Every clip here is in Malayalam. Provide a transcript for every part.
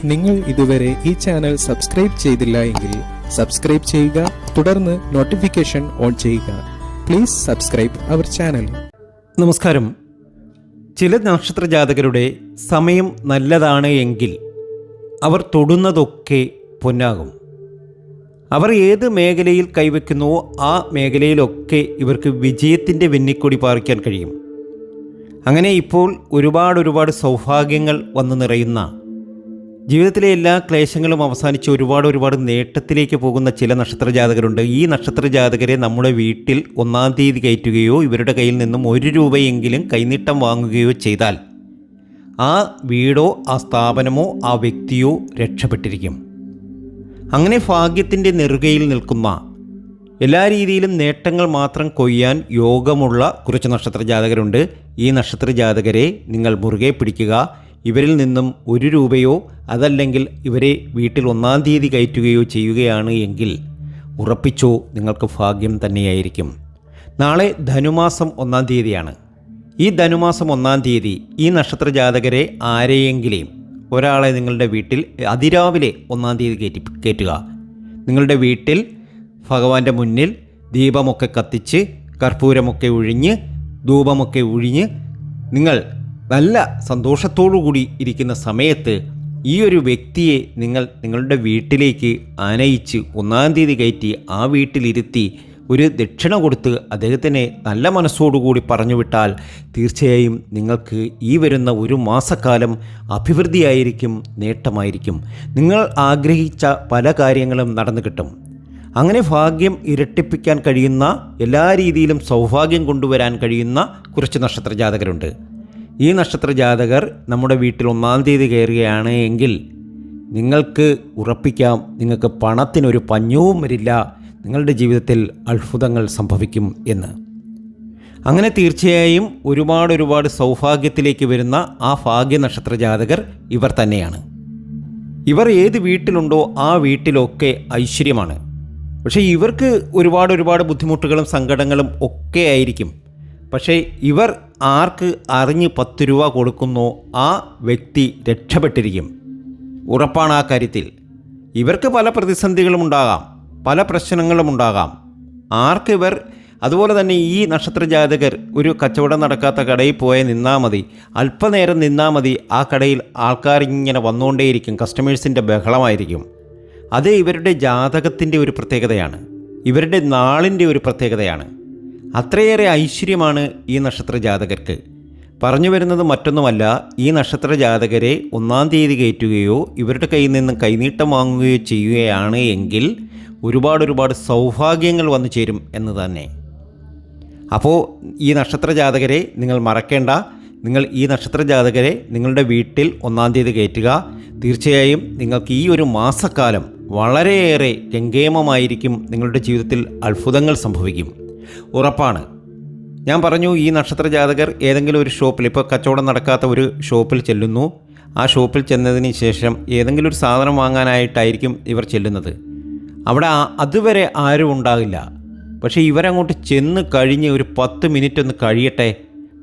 നിങ്ങൾ ഇതുവരെ ഈ ചാനൽ സബ്സ്ക്രൈബ് ചെയ്തില്ല എങ്കിൽ സബ്സ്ക്രൈബ് ചെയ്യുക, തുടർന്ന് നോട്ടിഫിക്കേഷൻ ഓൺ ചെയ്യുക. Please subscribe our channel. നമസ്കാരം. ചില നക്ഷത്ര ജാതകരുടെ സമയം നല്ലതാണ് എങ്കിൽ അവർ തൊടുന്നതൊക്കെ പൊന്നാകും. അവർ ഏത് മേഖലയിൽ കൈവയ്ക്കുന്നുവോ ആ മേഖലയിലൊക്കെ ഇവർക്ക് വിജയത്തിൻ്റെ വെന്നിക്കൊടി പാറിക്കാൻ കഴിയും. അങ്ങനെ ഇപ്പോൾ ഒരുപാട് സൗഭാഗ്യങ്ങൾ വന്നു നിറയുന്ന, ജീവിതത്തിലെ എല്ലാ ക്ലേശങ്ങളും അവസാനിച്ച് ഒരുപാട് നേട്ടത്തിലേക്ക് പോകുന്ന ചില നക്ഷത്ര ജാതകരുണ്ട്. ഈ നക്ഷത്ര ജാതകരെ നമ്മുടെ വീട്ടിൽ 1-ാം തീയതി കയറ്റുകയോ ഇവരുടെ കയ്യിൽ നിന്നും 1 രൂപയെങ്കിലും കൈനീട്ടം വാങ്ങുകയോ ചെയ്താൽ ആ വീടോ ആ സ്ഥാപനമോ ആ വ്യക്തിയോ രക്ഷപ്പെട്ടിരിക്കും. അങ്ങനെ ഭാഗ്യത്തിൻ്റെ നെറുകയിൽ നിൽക്കുന്ന, എല്ലാ രീതിയിലും നേട്ടങ്ങൾ മാത്രം കൊയ്യാൻ യോഗമുള്ള കുറച്ച് നക്ഷത്ര ജാതകരുണ്ട്. ഈ നക്ഷത്ര ജാതകരെ നിങ്ങൾ മുറുകെ പിടിക്കുക. ഇവരിൽ നിന്നും 1 രൂപയോ അതല്ലെങ്കിൽ ഇവരെ വീട്ടിൽ 1-ാം തീയതി കയറ്റുകയോ ചെയ്യുകയാണ് എങ്കിൽ ഉറപ്പിച്ചോ, നിങ്ങൾക്ക് ഭാഗ്യം തന്നെയായിരിക്കും. നാളെ ധനുമാസം 1-ാം തീയതിയാണ്. ഈ ധനുമാസം 1-ാം തീയതി ഈ നക്ഷത്ര ജാതകരെ ആരെയെങ്കിലും ഒരാളെ നിങ്ങളുടെ വീട്ടിൽ അതിരാവിലെ 1-ാം തീയതി കയറ്റുക. നിങ്ങളുടെ വീട്ടിൽ ഭഗവാന്റെ മുന്നിൽ ദീപമൊക്കെ കത്തിച്ച്, കർപ്പൂരമൊക്കെ ഒഴിഞ്ഞ്, ധൂപമൊക്കെ ഒഴിഞ്ഞ്, നിങ്ങൾ നല്ല സന്തോഷത്തോടുകൂടി ഇരിക്കുന്ന സമയത്ത് ഈ ഒരു വ്യക്തിയെ നിങ്ങളുടെ വീട്ടിലേക്ക് ആനയിച്ച് 1-ാം തീയതി കയറ്റി ആ വീട്ടിലിരുത്തി ഒരു ദക്ഷിണ കൊടുത്ത് അദ്ദേഹത്തിനെ നല്ല മനസ്സോടുകൂടി പറഞ്ഞുവിട്ടാൽ തീർച്ചയായും നിങ്ങൾക്ക് ഈ വരുന്ന 1 മാസക്കാലം അഭിവൃദ്ധിയായിരിക്കും, നേട്ടമായിരിക്കും. നിങ്ങൾ ആഗ്രഹിച്ച പല കാര്യങ്ങളും നടന്നു കിട്ടും. അങ്ങനെ ഭാഗ്യം ഇരട്ടിപ്പിക്കാൻ കഴിയുന്ന, എല്ലാ രീതിയിലും സൗഭാഗ്യം കൊണ്ടുവരാൻ കഴിയുന്ന കുറച്ച് നക്ഷത്ര ജാതകരുണ്ട്. ഈ നക്ഷത്ര ജാതകർ നമ്മുടെ വീട്ടിൽ 1-ാം തീയതി കയറുകയാണ് എങ്കിൽ നിങ്ങൾക്ക് ഉറപ്പിക്കാം, നിങ്ങൾക്ക് പണത്തിനൊരു പഞ്ഞവും വരില്ല, നിങ്ങളുടെ ജീവിതത്തിൽ അത്ഭുതങ്ങൾ സംഭവിക്കും എന്ന്. അങ്ങനെ തീർച്ചയായും ഒരുപാട് സൗഭാഗ്യത്തിലേക്ക് വരുന്ന ആ ഭാഗ്യ നക്ഷത്ര ജാതകർ ഇവർ തന്നെയാണ്. ഇവർ ഏത് വീട്ടിലുണ്ടോ ആ വീട്ടിലൊക്കെ ഐശ്വര്യമാണ്. പക്ഷേ ഇവർക്ക് ഒരുപാട് ബുദ്ധിമുട്ടുകളും സങ്കടങ്ങളും ഒക്കെ ആയിരിക്കും. പക്ഷേ ഇവർ ആർക്ക് അറിഞ്ഞ് 10 രൂപ കൊടുക്കുന്നോ ആ വ്യക്തി രക്ഷപ്പെട്ടിരിക്കും. ഉറപ്പാണ് ആ കാര്യത്തിൽ. ഇവർക്ക് പല പ്രതിസന്ധികളും ഉണ്ടാകാം, പല പ്രശ്നങ്ങളും ഉണ്ടാകാം. ആർക്കിവർ അതുപോലെ തന്നെ ഈ നക്ഷത്ര ജാതകർ ഒരു കച്ചവടം നടക്കാത്ത കടയിൽ പോയി നിന്നാൽ മതി, അല്പനേരം നിന്നാൽ മതി, ആ കടയിൽ ആൾക്കാരിങ്ങനെ വന്നുകൊണ്ടേയിരിക്കും, കസ്റ്റമേഴ്സിൻ്റെ ബഹളമായിരിക്കും. അത് ഇവരുടെ ജാതകത്തിൻ്റെ ഒരു പ്രത്യേകതയാണ്, ഇവരുടെ നാളിൻ്റെ ഒരു പ്രത്യേകതയാണ്. അത്രയേറെ ഐശ്വര്യമാണ് ഈ നക്ഷത്ര ജാതകർക്ക്. പറഞ്ഞു വരുന്നത് മറ്റൊന്നുമല്ല, ഈ നക്ഷത്ര ജാതകരെ 1-ാം തീയതി കയറ്റുകയോ ഇവരുടെ കയ്യിൽ നിന്നും കൈനീട്ടം വാങ്ങുകയോ ചെയ്യുകയാണ് എങ്കിൽ ഒരുപാട് സൗഭാഗ്യങ്ങൾ വന്നു ചേരും എന്ന് തന്നെ. അപ്പോൾ ഈ നക്ഷത്ര ജാതകരെ നിങ്ങൾ മറക്കേണ്ട. നിങ്ങൾ ഈ നക്ഷത്ര ജാതകരെ നിങ്ങളുടെ വീട്ടിൽ 1-ാം തീയതി കയറ്റുക. തീർച്ചയായും നിങ്ങൾക്ക് ഈ ഒരു മാസക്കാലം വളരെയേറെ ഗംഗേമമായിരിക്കും. നിങ്ങളുടെ ജീവിതത്തിൽ അത്ഭുതങ്ങൾ സംഭവിക്കും, ഉറപ്പാണ്. ഞാൻ പറഞ്ഞു, ഈ നക്ഷത്ര ജാതകർ ഏതെങ്കിലും ഒരു ഷോപ്പിൽ, ഇപ്പോൾ കച്ചവടം നടക്കാത്ത ഒരു ഷോപ്പിൽ ചെല്ലുന്നു. ആ ഷോപ്പിൽ ചെന്നതിന് ശേഷം ഏതെങ്കിലും ഒരു സാധനം വാങ്ങാനായിട്ടായിരിക്കും ഇവർ ചെല്ലുന്നത്. അവിടെ അതുവരെ ആരും ഉണ്ടാകില്ല. പക്ഷേ ഇവരങ്ങോട്ട് ചെന്ന് കഴിഞ്ഞ് ഒരു 10 മിനിറ്റ് ഒന്ന് കഴിയട്ടെ,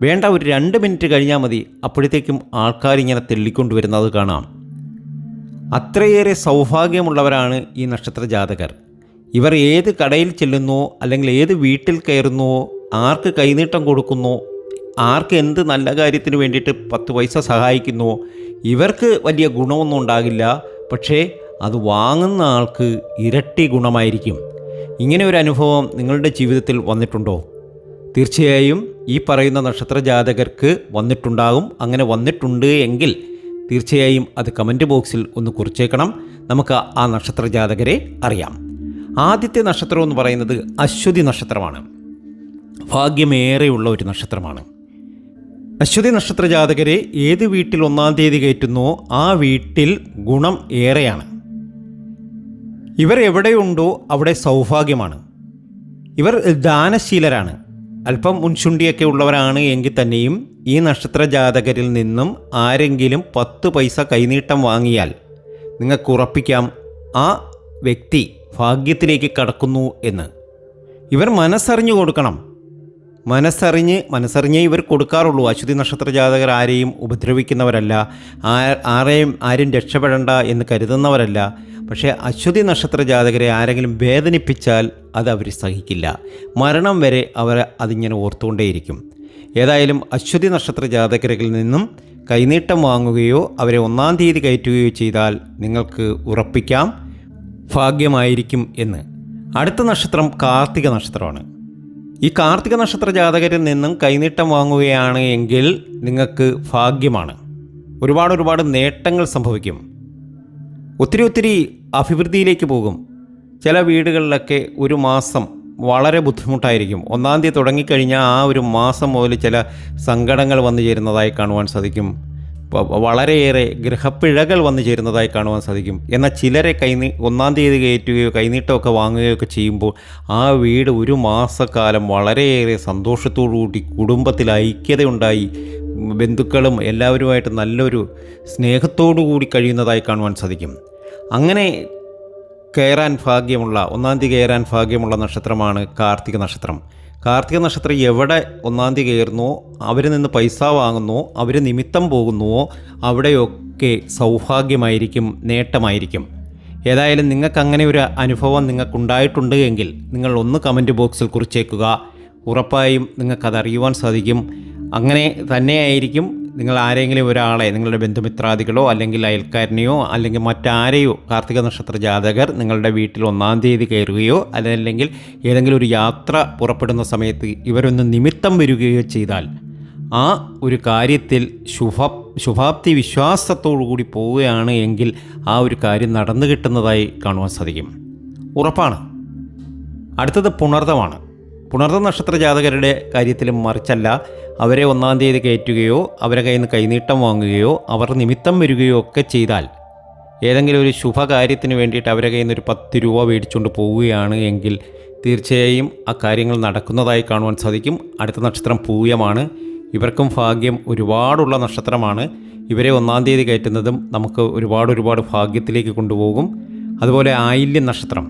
വേണ്ട ഒരു 2 മിനിറ്റ് കഴിഞ്ഞാൽ മതി, അപ്പോഴത്തേക്കും ആൾക്കാരിങ്ങനെ തെള്ളിക്കൊണ്ടുവരുന്നത് കാണാം. അത്രയേറെ സൗഭാഗ്യമുള്ളവരാണ് ഈ നക്ഷത്ര ജാതകർ. ഇവർ ഏത് കടയിൽ ചെല്ലുന്നോ അല്ലെങ്കിൽ ഏത് വീട്ടിൽ കയറുന്നുവോ, ആർക്ക് കൈനീട്ടം കൊടുക്കുന്നോ, ആർക്ക് എന്ത് നല്ല കാര്യത്തിന് വേണ്ടിയിട്ട് 10 പൈസ സഹായിക്കുന്നുവോ, ഇവർക്ക് വലിയ ഗുണമൊന്നും ഉണ്ടാകില്ല. പക്ഷേ അത് വാങ്ങുന്ന ആൾക്ക് ഇരട്ടി ഗുണമായിരിക്കും. ഇങ്ങനെ ഒരു അനുഭവം നിങ്ങളുടെ ജീവിതത്തിൽ വന്നിട്ടുണ്ടോ? തീർച്ചയായും ഈ പറയുന്ന നക്ഷത്ര ജാതകർക്ക് വന്നിട്ടുണ്ടാകും. അങ്ങനെ വന്നിട്ടുണ്ട് എങ്കിൽ തീർച്ചയായും അത് കമൻറ്റ് ബോക്സിൽ ഒന്ന് കുറിച്ചേക്കണം. നമുക്ക് ആ നക്ഷത്ര ജാതകരെ അറിയാം. ആദ്യത്തെ നക്ഷത്രം എന്ന് പറയുന്നത് അശ്വതി നക്ഷത്രമാണ്. ഭാഗ്യമേറെയുള്ള ഒരു നക്ഷത്രമാണ്. അശ്വതി നക്ഷത്ര ജാതകരെ ഏത് വീട്ടിൽ 1-ാം തീയതി കയറ്റുന്നോ ആ വീട്ടിൽ ഗുണം ഏറെയാണ്. ഇവർ എവിടെയുണ്ടോ അവിടെ സൗഭാഗ്യമാണ്. ഇവർ ദാനശീലരാണ്. അല്പം മുൻചുണ്ടിയൊക്കെ ഉള്ളവരാണ് എങ്കിൽ തന്നെയും ഈ നക്ഷത്ര ജാതകരിൽ നിന്നും ആരെങ്കിലും 10 പൈസ കൈനീട്ടം വാങ്ങിയാൽ നിങ്ങൾക്ക് ഉറപ്പിക്കാം ആ വ്യക്തി ഭാഗ്യത്തിലേക്ക് കടക്കുന്നു എന്ന്. ഇവർ മനസ്സറിഞ്ഞു കൊടുക്കണം. മനസ്സറിഞ്ഞേ ഇവർ കൊടുക്കാറുള്ളൂ. അശ്വതി നക്ഷത്ര ജാതകർ ആരെയും ഉപദ്രവിക്കുന്നവരല്ല, ആരും രക്ഷപ്പെടേണ്ട എന്ന് കരുതുന്നവരല്ല. പക്ഷേ അശ്വതി നക്ഷത്ര ജാതകരെ ആരെങ്കിലും വേദനിപ്പിച്ചാൽ അത് അവർ സഹിക്കില്ല. മരണം വരെ അവർ അതിങ്ങനെ ഓർത്തുകൊണ്ടേയിരിക്കും. ഏതായാലും അശ്വതി നക്ഷത്ര ജാതകരിൽ നിന്നും കൈനീട്ടം വാങ്ങുകയോ അവരെ 1-ാം തീയതി കയറ്റുകയോ ചെയ്താൽ നിങ്ങൾക്ക് ഉറപ്പിക്കാം ഭാഗ്യമായിരിക്കും എന്ന്. അടുത്ത നക്ഷത്രം കാർത്തിക നക്ഷത്രമാണ്. ഈ കാർത്തിക നക്ഷത്ര ജാതകരിൽ നിന്നും കൈനീട്ടം വാങ്ങുകയാണ് എങ്കിൽ നിങ്ങൾക്ക് ഭാഗ്യമാണ്. ഒരുപാട് നേട്ടങ്ങൾ സംഭവിക്കും. ഒത്തിരി അഭിവൃദ്ധിയിലേക്ക് പോകും. ചില വീടുകളിലൊക്കെ ഒരു മാസം വളരെ ബുദ്ധിമുട്ടായിരിക്കും. 1-ാം തീയതി തുടങ്ങിക്കഴിഞ്ഞാൽ ആ ഒരു മാസം മുതൽ ചില സങ്കടങ്ങൾ വന്നു ചേരുന്നതായി കാണുവാൻ സാധിക്കും. വളരെയേറെ ഗ്രഹപ്പിഴകൾ വന്നു ചേരുന്നതായി കാണുവാൻ സാധിക്കും. എന്നാൽ ചിലരെ 1-ാം തീയതി കയറ്റുകയോ കൈനീട്ടമൊക്കെ വാങ്ങുകയോ ഒക്കെ ചെയ്യുമ്പോൾ ആ വീട് ഒരു മാസക്കാലം വളരെയേറെ സന്തോഷത്തോടുകൂടി കുടുംബത്തിൽ ഐക്യതയുണ്ടായി ബന്ധുക്കളും എല്ലാവരുമായിട്ട് നല്ലൊരു സ്നേഹത്തോടു കൂടി കഴിയുന്നതായി കാണുവാൻ സാധിക്കും. അങ്ങനെ കയറാൻ ഭാഗ്യമുള്ള 1-ാം തീയതി കയറാൻ ഭാഗ്യമുള്ള നക്ഷത്രമാണ് കാർത്തിക നക്ഷത്രം. കാർത്തിക നക്ഷത്രം എവിടെ 1-ാം തീയതി കയറുന്നുവോ അവരിൽ നിന്ന് പൈസ വാങ്ങുന്നുവോ അവർ നിമിത്തം പോകുന്നുവോ അവിടെയൊക്കെ സൗഭാഗ്യമായിരിക്കും, നേട്ടമായിരിക്കും. ഏതായാലും നിങ്ങൾക്ക് അങ്ങനെ ഒരു അനുഭവം നിങ്ങൾക്കുണ്ടായിട്ടുണ്ട് എങ്കിൽ നിങ്ങൾ ഒന്ന് കമൻറ്റ് ബോക്സിൽ കുറിച്ചേക്കുക. ഉറപ്പായും നിങ്ങൾക്കതറിയുവാൻ സാധിക്കും. അങ്ങനെ തന്നെയായിരിക്കും നിങ്ങൾ ആരെങ്കിലും ഒരാളെ, നിങ്ങളുടെ ബന്ധുമിത്രാദികളോ അല്ലെങ്കിൽ അയൽക്കാരനെയോ അല്ലെങ്കിൽ മറ്റാരെയോ കാർത്തിക നക്ഷത്ര ജാതകർ നിങ്ങളുടെ വീട്ടിൽ 1-ാം തീയതി കയറുകയോ അല്ലെങ്കിൽ ഏതെങ്കിലും ഒരു യാത്ര പുറപ്പെടുന്ന സമയത്ത് ഇവരൊന്ന് നിമിത്തം വരികയോ ചെയ്താൽ ആ ഒരു കാര്യത്തിൽ ശുഭാപ്തി വിശ്വാസത്തോടു കൂടി പോവുകയാണ് എങ്കിൽ ആ ഒരു കാര്യം നടന്നു കിട്ടുന്നതായി കാണുവാൻ സാധിക്കും. ഉറപ്പാണ്. അടുത്തത് പുണർദമാണ്. പുണർദ നക്ഷത്ര ജാതകരുടെ കാര്യത്തിലും മറിച്ചല്ല. അവരെ 1-ാം തീയതി കയറ്റുകയോ അവരെ കയ്യിൽ നിന്ന് കൈനീട്ടം വാങ്ങുകയോ അവർ നിമിത്തം വരികയോ ഒക്കെ ചെയ്താൽ ഏതെങ്കിലും ഒരു ശുഭകാര്യത്തിന് വേണ്ടിയിട്ട് അവരെ കയ്യിൽ നിന്ന് ഒരു 10 രൂപ മേടിച്ചുകൊണ്ട് പോവുകയാണ് എങ്കിൽ തീർച്ചയായും ആ കാര്യങ്ങൾ നടക്കുന്നതായി കാണുവാൻ സാധിക്കും. അടുത്ത നക്ഷത്രം പൂയമാണ്. ഇവർക്കും ഭാഗ്യം ഒരുപാടുള്ള നക്ഷത്രമാണ്. ഇവരെ 1-ാം തീയതി കയറ്റുന്നതും നമുക്ക് ഒരുപാട് ഭാഗ്യത്തിലേക്ക് കൊണ്ടുപോകും. അതുപോലെ ആയില്യം നക്ഷത്രം.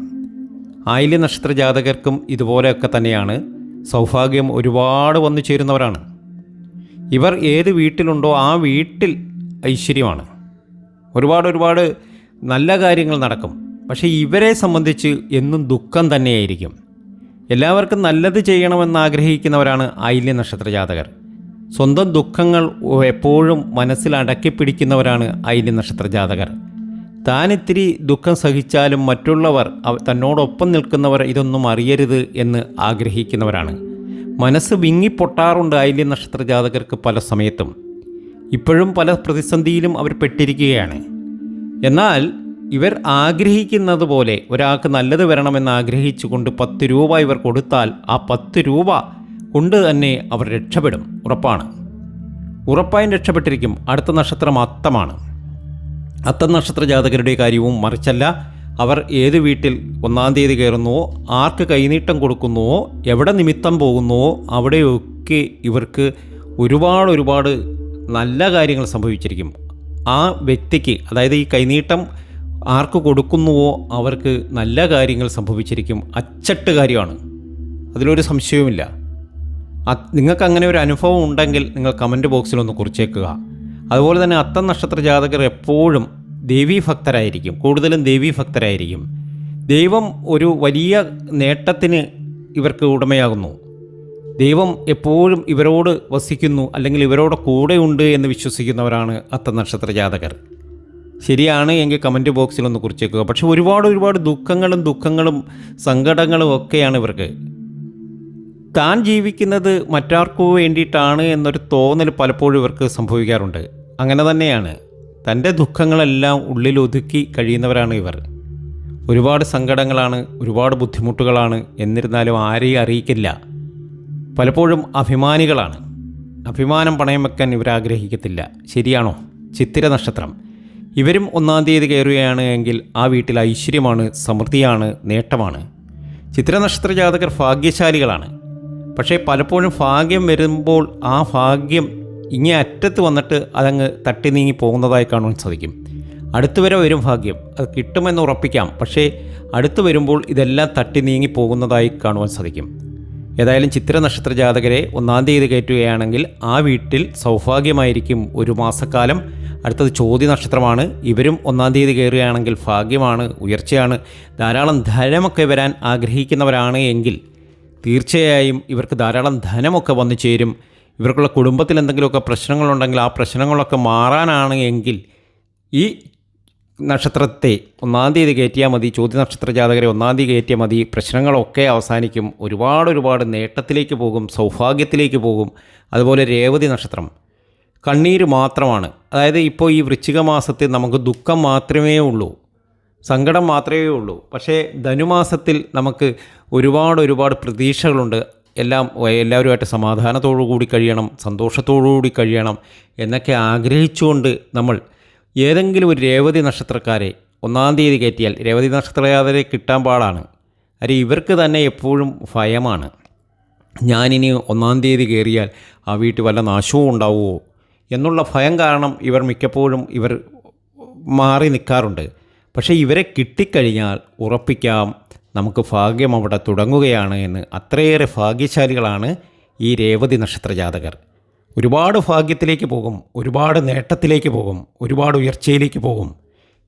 ആയില്യ നക്ഷത്ര ജാതകർക്കും ഇതുപോലെയൊക്കെ തന്നെയാണ്. സൗഭാഗ്യം ഒരുപാട് വന്നു ചേരുന്നവരാണ്. ഇവർ ഏത് വീട്ടിലുണ്ടോ ആ വീട്ടിൽ ഐശ്വര്യമാണ്. ഒരുപാട് നല്ല കാര്യങ്ങൾ നടക്കും. പക്ഷേ ഇവരെ സംബന്ധിച്ച് എന്നും ദുഃഖം തന്നെയായിരിക്കും. എല്ലാവർക്കും നല്ലത് ചെയ്യണമെന്ന് ആഗ്രഹിക്കുന്നവരാണ് ആയില്യ നക്ഷത്ര ജാതകർ. സ്വന്തം ദുഃഖങ്ങൾ എപ്പോഴും മനസ്സിൽ അടക്കി പിടിക്കുന്നവരാണ് ആയില്യ നക്ഷത്ര ജാതകർ. താൻ ഇത്തിരി ദുഃഖം സഹിച്ചാലും മറ്റുള്ളവർ തന്നോടൊപ്പം നിൽക്കുന്നവർ ഇതൊന്നും അറിയരുത് എന്ന് ആഗ്രഹിക്കുന്നവരാണ്. മനസ്സ് വിങ്ങിപ്പൊട്ടാറുണ്ട് ആയില്യ നക്ഷത്ര ജാതകർക്ക് പല സമയത്തും. ഇപ്പോഴും പല പ്രതിസന്ധിയിലും അവർ പെട്ടിരിക്കുകയാണ്. എന്നാൽ ഇവർ ആഗ്രഹിക്കുന്നത് പോലെ ഒരാൾക്ക് നല്ലത് വരണമെന്ന് ആഗ്രഹിച്ചുകൊണ്ട് 10 രൂപ ഇവർ കൊടുത്താൽ ആ 10 രൂപ കൊണ്ട് തന്നെ അവർ രക്ഷപ്പെടും. ഉറപ്പായും രക്ഷപ്പെട്ടിരിക്കും. അടുത്ത നക്ഷത്രം അത്തമാണ്. അത്തം നക്ഷത്ര ജാതകരുടെ കാര്യവും മറിച്ചല്ല. അവർ ഏത് വീട്ടിൽ 1-ാം തീയതി കയറുന്നുവോ ആർക്ക് കൈനീട്ടം കൊടുക്കുന്നുവോ എവിടെ നിമിത്തം പോകുന്നുവോ അവിടെയൊക്കെ ഇവർക്ക് ഒരുപാട് നല്ല കാര്യങ്ങൾ സംഭവിച്ചിരിക്കും. ആ വ്യക്തിക്ക്, അതായത് ഈ കൈനീട്ടം ആർക്ക് കൊടുക്കുന്നുവോ അവർക്ക് നല്ല കാര്യങ്ങൾ സംഭവിച്ചിരിക്കും. അച്ചട്ട് കാര്യമാണ്, അതിലൊരു സംശയവുമില്ല. നിങ്ങൾക്ക് അങ്ങനെ ഒരു അനുഭവം ഉണ്ടെങ്കിൽ നിങ്ങൾ കമൻറ്റ് ബോക്സിലൊന്ന് കുറിച്ചേക്കുക. അതുപോലെ തന്നെ അത്തം നക്ഷത്ര ജാതകർ എപ്പോഴും ദേവീഭക്തരായിരിക്കും. കൂടുതലും ദേവീഭക്തരായിരിക്കും. ദൈവം ഒരു വലിയ നേട്ടത്തിന് ഇവർക്ക് ഉടമയാകുന്നു. ദൈവം എപ്പോഴും ഇവരോട് വസിക്കുന്നു അല്ലെങ്കിൽ ഇവരോട് കൂടെയുണ്ട് എന്ന് വിശ്വസിക്കുന്നവരാണ് അത്തം നക്ഷത്ര ജാതകർ. ശരിയാണ് എങ്കിൽ കമൻറ്റ് ബോക്സിലൊന്ന് കുറിച്ചേക്കുക. പക്ഷേ ഒരുപാട് ദുഃഖങ്ങളും സങ്കടങ്ങളും ഒക്കെയാണ് ഇവർക്ക്. താൻ ജീവിക്കുന്നത് മറ്റാർക്കു വേണ്ടിയിട്ടാണ് എന്നൊരു തോന്നൽ പലപ്പോഴും ഇവർക്ക് സംഭവിക്കാറുണ്ട്. അങ്ങനെ തന്നെയാണ്. തൻ്റെ ദുഃഖങ്ങളെല്ലാം ഉള്ളിലൊതുക്കി കഴിയുന്നവരാണ് ഇവർ. ഒരുപാട് സങ്കടങ്ങളാണ്, ഒരുപാട് ബുദ്ധിമുട്ടുകളാണ്. എന്നിരുന്നാലും ആരെയും അറിയിക്കില്ല. പലപ്പോഴും അഭിമാനികളാണ്. അഭിമാനം പണയം വെക്കാൻ ഇവരാഗ്രഹിക്കത്തില്ല. ശരിയാണോ? ചിത്തിര നക്ഷത്രം. ഇവരും 1-ാം തീയതി കയറുകയാണ് എങ്കിൽ ആ വീട്ടിൽ ഐശ്വര്യമാണ്, സമൃദ്ധിയാണ്, നേട്ടമാണ്. ചിത്തിര നക്ഷത്ര ജാതകർ ഭാഗ്യശാലികളാണ്. പക്ഷേ പലപ്പോഴും ഭാഗ്യം വരുമ്പോൾ ആ ഭാഗ്യം ഇങ്ങേ അറ്റത്ത് വന്നിട്ട് അതങ്ങ് തട്ടി നീങ്ങി പോകുന്നതായി കാണുവാൻ സാധിക്കും. അടുത്ത് വരെ വരും ഭാഗ്യം, അത് കിട്ടുമെന്ന് ഉറപ്പിക്കാം. പക്ഷേ അടുത്ത് വരുമ്പോൾ ഇതെല്ലാം തട്ടി നീങ്ങി പോകുന്നതായി കാണുവാൻ സാധിക്കും. ഏതായാലും ചിത്ര നക്ഷത്ര ജാതകരെ 1-ാം തീയതി കയറ്റുകയാണെങ്കിൽ ആ വീട്ടിൽ സൗഭാഗ്യമായിരിക്കും ഒരു മാസക്കാലം. അടുത്തത് ചോതി നക്ഷത്രമാണ്. ഇവരും 1-ാം തീയതി കയറുകയാണെങ്കിൽ ഭാഗ്യമാണ്, ഉയർച്ചയാണ്. ധാരാളം ധനമൊക്കെ വരാൻ ആഗ്രഹിക്കുന്നവരാണ് എങ്കിൽ തീർച്ചയായും ഇവർക്ക് ധാരാളം ധനമൊക്കെ വന്നു ചേരും. ഇവർക്കുള്ള കുടുംബത്തിൽ എന്തെങ്കിലുമൊക്കെ പ്രശ്നങ്ങളുണ്ടെങ്കിൽ ആ പ്രശ്നങ്ങളൊക്കെ മാറാനാണ് എങ്കിൽ ഈ നക്ഷത്രത്തെ 1-ാം തീയതി കയറ്റിയാൽ മതി. ചോദ്യ നക്ഷത്ര ജാതകരെ 1-ാം തീയതി കയറ്റിയാൽ മതി. പ്രശ്നങ്ങളൊക്കെ അവസാനിക്കും. ഒരുപാട് നേട്ടത്തിലേക്ക് പോകും, സൗഭാഗ്യത്തിലേക്ക് പോകും. അതുപോലെ രേവതി നക്ഷത്രം കണ്ണീര് മാത്രമാണ്. അതായത് ഇപ്പോൾ ഈ വൃശ്ചിക മാസത്തിൽ നമുക്ക് ദുഃഖം മാത്രമേ ഉള്ളൂ, സങ്കടം മാത്രമേ ഉള്ളൂ. പക്ഷേ ധനുമാസത്തിൽ നമുക്ക് ഒരുപാട് പ്രതീക്ഷകളുണ്ട്. എല്ലാവരുമായിട്ട് സമാധാനത്തോടു കൂടി കഴിയണം, സന്തോഷത്തോടു കൂടി കഴിയണം എന്നൊക്കെ ആഗ്രഹിച്ചുകൊണ്ട് നമ്മൾ ഏതെങ്കിലും ഒരു രേവതി നക്ഷത്രക്കാരെ 1-ാം തീയതി കയറ്റിയാൽ രേവതി നക്ഷത്രജാതകരെ കിട്ടാൻ പാടാണ്. അരെ ഇവർക്ക് തന്നെ എപ്പോഴും ഭയമാണ്. ഞാനിനി 1-ാം തീയതി കയറിയാൽ ആ വീട്ടിൽ വല്ല നാശവും ഉണ്ടാവുമോ എന്നുള്ള ഭയം കാരണം ഇവർ മിക്കപ്പോഴും മാറി നിൽക്കാറുണ്ട്. പക്ഷേ ഇവരെ കിട്ടിക്കഴിഞ്ഞാൽ ഉറപ്പിക്കാം നമുക്ക് ഭാഗ്യം അവിടെ തുടങ്ങുകയാണ് എന്ന്. അത്രയേറെ ഭാഗ്യശാലികളാണ് ഈ രേവതി നക്ഷത്ര ജാതകർ. ഒരുപാട് ഭാഗ്യത്തിലേക്ക് പോകും, ഒരുപാട് നേട്ടത്തിലേക്ക് പോകും, ഒരുപാട് ഉയർച്ചയിലേക്ക് പോകും.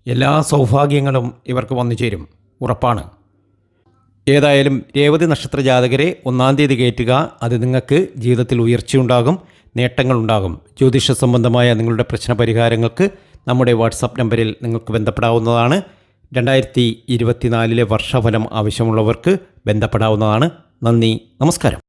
എല്ലാ സൗഭാഗ്യങ്ങളും ഇവർക്ക് വന്നു ചേരും, ഉറപ്പാണ്. ഏതായാലും രേവതി നക്ഷത്ര ജാതകരെ 1-ാം തീയതി കയറ്റുക. അത് നിങ്ങൾക്ക് ജീവിതത്തിൽ ഉയർച്ചയുണ്ടാകും, നേട്ടങ്ങളുണ്ടാകും. ജ്യോതിഷ സംബന്ധമായ നിങ്ങളുടെ പ്രശ്ന പരിഹാരങ്ങൾക്ക് നമ്മുടെ വാട്സപ്പ് നമ്പറിൽ നിങ്ങൾക്ക് ബന്ധപ്പെടാവുന്നതാണ്. 2024 വർഷഫലം ആവശ്യമുള്ളവർക്ക് ബന്ധപ്പെടാവുന്നതാണ്. നന്ദി, നമസ്കാരം.